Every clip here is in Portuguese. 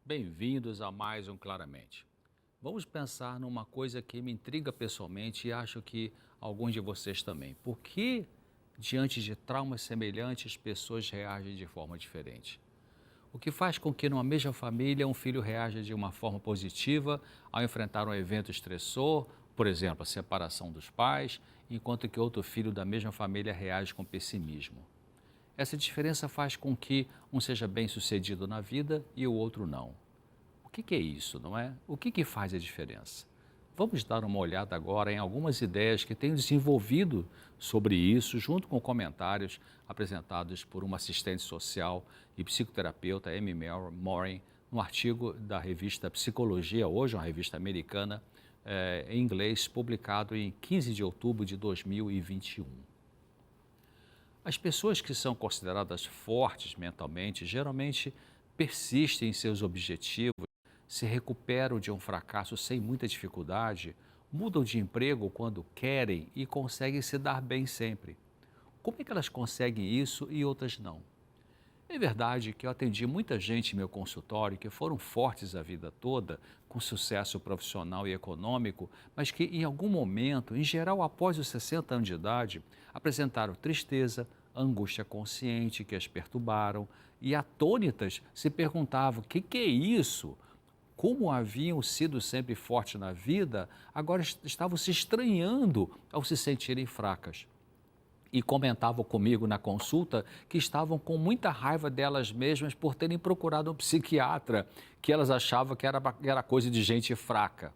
Bem-vindos a mais um Claramente. Vamos pensar numa coisa que me intriga pessoalmente e acho que alguns de vocês também. Por que, diante de traumas semelhantes, pessoas reagem de forma diferente? O que faz com que, numa mesma família, um filho reaja de uma forma positiva ao enfrentar um evento estressor, por exemplo, a separação dos pais, enquanto que outro filho da mesma família reage com pessimismo? Essa diferença faz com que um seja bem-sucedido na vida e o outro não. O que é isso, não é? O que faz a diferença? Vamos dar uma olhada agora em algumas ideias que tenho desenvolvido sobre isso, junto com comentários apresentados por uma assistente social e psicoterapeuta, Amy Morin, no artigo da revista Psicologia Hoje, uma revista americana, em inglês, publicado em 15 de outubro de 2021. As pessoas que são consideradas fortes mentalmente geralmente persistem em seus objetivos, se recuperam de um fracasso sem muita dificuldade, mudam de emprego quando querem e conseguem se dar bem sempre. Como é que elas conseguem isso e outras não? É verdade que eu atendi muita gente em meu consultório que foram fortes a vida toda, com sucesso profissional e econômico, mas que em algum momento, em geral após os 60 anos de idade, apresentaram tristeza, angústia consciente que as perturbaram e atônitas se perguntavam: que é isso? Como haviam sido sempre fortes na vida, agora estavam se estranhando ao se sentirem fracas e comentavam comigo na consulta que estavam com muita raiva delas mesmas por terem procurado um psiquiatra, que elas achavam que era coisa de gente fraca.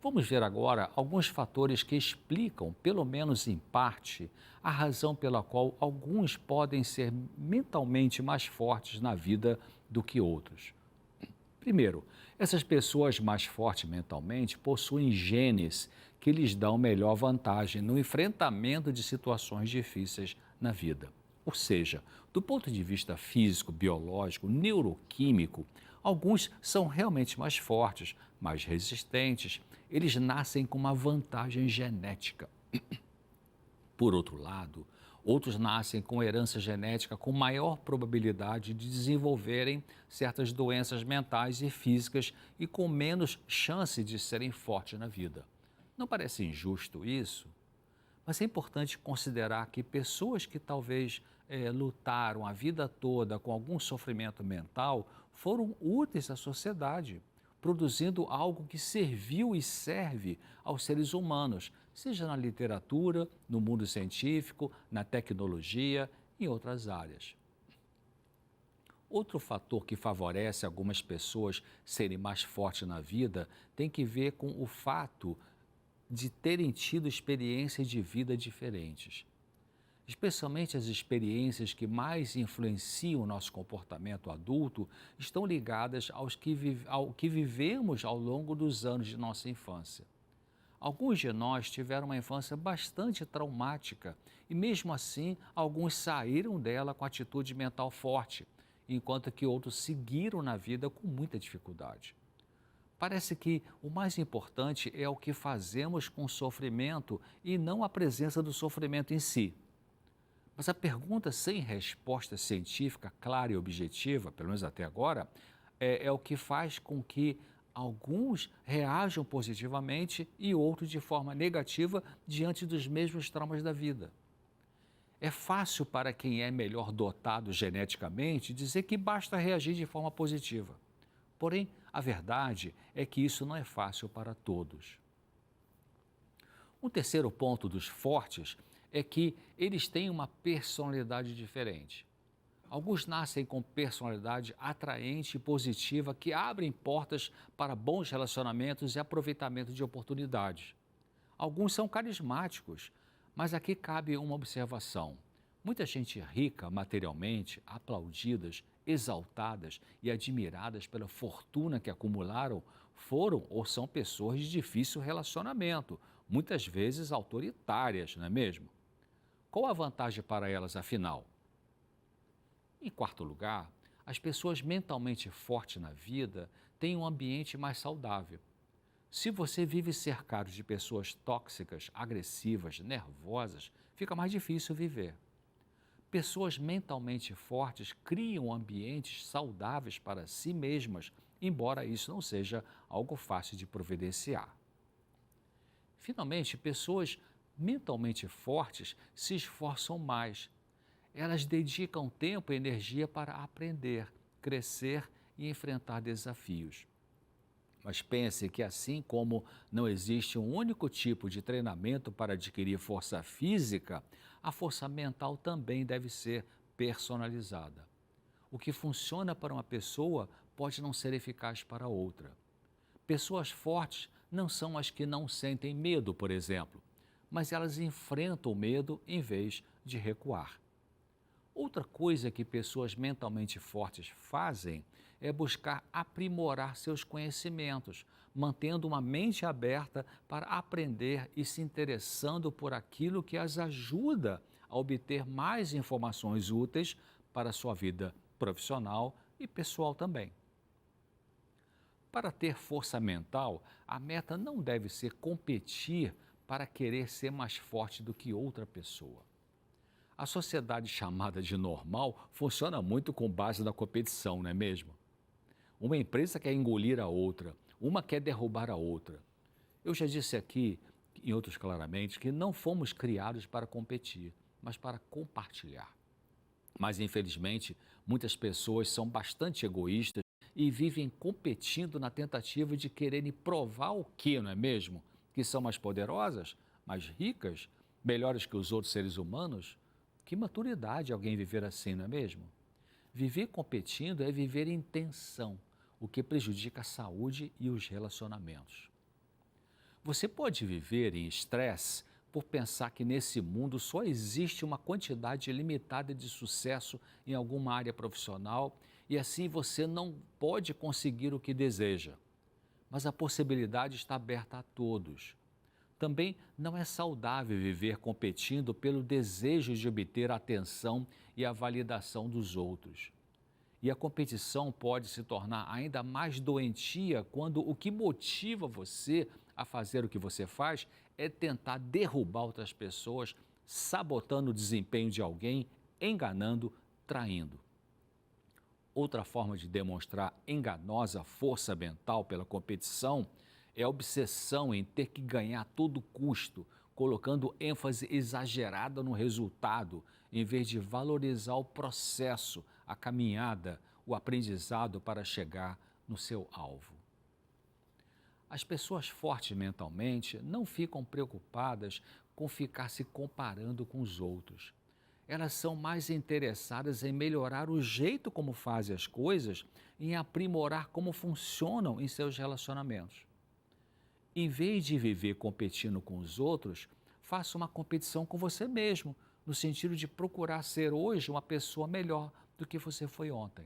Vamos ver agora alguns fatores que explicam, pelo menos em parte, a razão pela qual alguns podem ser mentalmente mais fortes na vida do que outros. Primeiro, essas pessoas mais fortes mentalmente possuem genes que lhes dão melhor vantagem no enfrentamento de situações difíceis na vida. Ou seja, do ponto de vista físico, biológico, neuroquímico, alguns são realmente mais fortes, mais resistentes, eles nascem com uma vantagem genética. Por outro lado, outros nascem com herança genética com maior probabilidade de desenvolverem certas doenças mentais e físicas e com menos chance de serem fortes na vida. Não parece injusto isso? Mas é importante considerar que pessoas que talvez lutaram a vida toda com algum sofrimento mental foram úteis à sociedade, produzindo algo que serviu e serve aos seres humanos, seja na literatura, no mundo científico, na tecnologia e em outras áreas. Outro fator que favorece algumas pessoas serem mais fortes na vida tem que ver com o fato de terem tido experiências de vida diferentes. Especialmente as experiências que mais influenciam o nosso comportamento adulto estão ligadas ao que vivemos ao longo dos anos de nossa infância. Alguns de nós tiveram uma infância bastante traumática e, mesmo assim, alguns saíram dela com atitude mental forte, enquanto que outros seguiram na vida com muita dificuldade. Parece que o mais importante é o que fazemos com o sofrimento e não a presença do sofrimento em si. Mas a pergunta sem resposta científica clara e objetiva, pelo menos até agora, é o que faz com que alguns reajam positivamente e outros de forma negativa diante dos mesmos traumas da vida. É fácil para quem é melhor dotado geneticamente dizer que basta reagir de forma positiva. Porém, a verdade é que isso não é fácil para todos. Um terceiro ponto dos fortes é que eles têm uma personalidade diferente. Alguns nascem com personalidade atraente e positiva que abrem portas para bons relacionamentos e aproveitamento de oportunidades. Alguns são carismáticos, mas aqui cabe uma observação. Muita gente rica materialmente, aplaudidas, exaltadas e admiradas pela fortuna que acumularam, foram ou são pessoas de difícil relacionamento, muitas vezes autoritárias, não é mesmo? Qual a vantagem para elas, afinal? Em quarto lugar, as pessoas mentalmente fortes na vida têm um ambiente mais saudável. Se você vive cercado de pessoas tóxicas, agressivas, nervosas, fica mais difícil viver. Pessoas mentalmente fortes criam ambientes saudáveis para si mesmas, embora isso não seja algo fácil de providenciar. Finalmente, pessoas mentalmente fortes se esforçam mais. Elas dedicam tempo e energia para aprender, crescer e enfrentar desafios. Mas pense que, assim como não existe um único tipo de treinamento para adquirir força física, a força mental também deve ser personalizada. O que funciona para uma pessoa pode não ser eficaz para outra. Pessoas fortes não são as que não sentem medo, por exemplo, mas elas enfrentam o medo em vez de recuar. Outra coisa que pessoas mentalmente fortes fazem é buscar aprimorar seus conhecimentos, mantendo uma mente aberta para aprender e se interessando por aquilo que as ajuda a obter mais informações úteis para a sua vida profissional e pessoal também. Para ter força mental, a meta não deve ser competir para querer ser mais forte do que outra pessoa. A sociedade chamada de normal funciona muito com base na competição, não é mesmo? Uma empresa quer engolir a outra, uma quer derrubar a outra. Eu já disse aqui, em outros claramente, que não fomos criados para competir, mas para compartilhar. Mas, infelizmente, muitas pessoas são bastante egoístas e vivem competindo na tentativa de quererem provar o quê, não é mesmo? Que são mais poderosas, mais ricas, melhores que os outros seres humanos? Que maturidade alguém viver assim, não é mesmo? Viver competindo é viver em tensão, o que prejudica a saúde e os relacionamentos. Você pode viver em estresse por pensar que nesse mundo só existe uma quantidade limitada de sucesso em alguma área profissional e assim você não pode conseguir o que deseja. Mas a possibilidade está aberta a todos. Também não é saudável viver competindo pelo desejo de obter a atenção e a validação dos outros. E a competição pode se tornar ainda mais doentia quando o que motiva você a fazer o que você faz é tentar derrubar outras pessoas, sabotando o desempenho de alguém, enganando, traindo. Outra forma de demonstrar enganosa força mental pela competição é a obsessão em ter que ganhar a todo custo, colocando ênfase exagerada no resultado, em vez de valorizar o processo, a caminhada, o aprendizado para chegar no seu alvo. As pessoas fortes mentalmente não ficam preocupadas com ficar se comparando com os outros. Elas são mais interessadas em melhorar o jeito como fazem as coisas e em aprimorar como funcionam em seus relacionamentos. Em vez de viver competindo com os outros, faça uma competição com você mesmo, no sentido de procurar ser hoje uma pessoa melhor do que você foi ontem.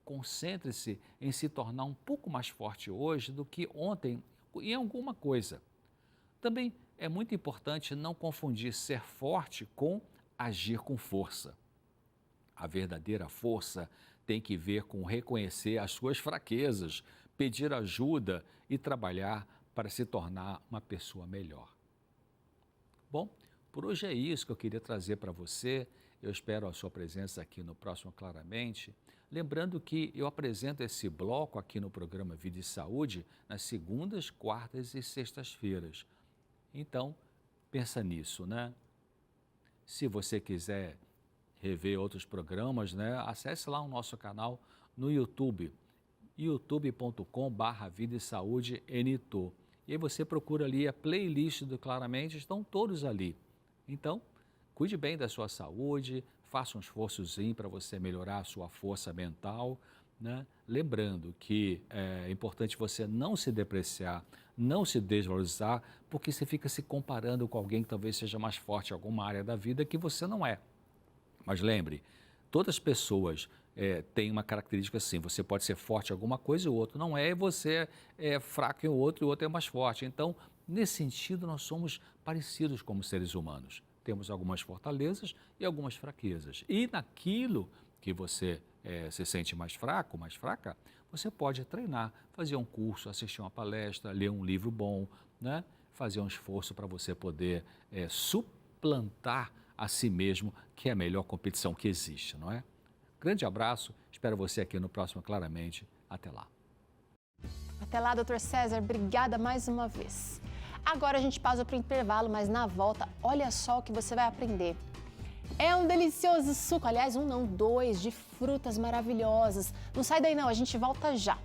Concentre-se em se tornar um pouco mais forte hoje do que ontem em alguma coisa. Também é muito importante não confundir ser forte com agir com força. A verdadeira força tem que ver com reconhecer as suas fraquezas, pedir ajuda e trabalhar para se tornar uma pessoa melhor. Bom, por hoje é isso que eu queria trazer para você. Eu espero a sua presença aqui no próximo Claramente. Lembrando que eu apresento esse bloco aqui no programa Vida e Saúde nas segundas, quartas e sextas-feiras. Então, pensa nisso, né? Se você quiser rever outros programas, né, acesse lá o nosso canal no YouTube, youtube.com/Vida e Saúde NTO. E aí você procura ali a playlist do Claramente, estão todos ali. Então, cuide bem da sua saúde, faça um esforçozinho para você melhorar a sua força mental, né? Lembrando que é importante você não se depreciar, não se desvalorizar, porque você fica se comparando com alguém que talvez seja mais forte em alguma área da vida que você não é. Mas lembre, todas as pessoas têm uma característica assim, você pode ser forte em alguma coisa e o outro não é, e você é fraco em outro e o outro é mais forte. Então, nesse sentido, nós somos parecidos como seres humanos. Temos algumas fortalezas e algumas fraquezas. E naquilo que você se sente mais fraco, mais fraca, você pode treinar, fazer um curso, assistir uma palestra, ler um livro bom, né? Fazer um esforço para você poder suplantar a si mesmo, que é a melhor competição que existe, não é? Grande abraço, espero você aqui no próximo Claramente. Até lá. Até lá, doutor César, obrigada mais uma vez. Agora a gente pausa para o intervalo, mas na volta, olha só o que você vai aprender. É um delicioso suco, aliás, um não, dois, de frutas maravilhosas. Não sai daí não, a gente volta já.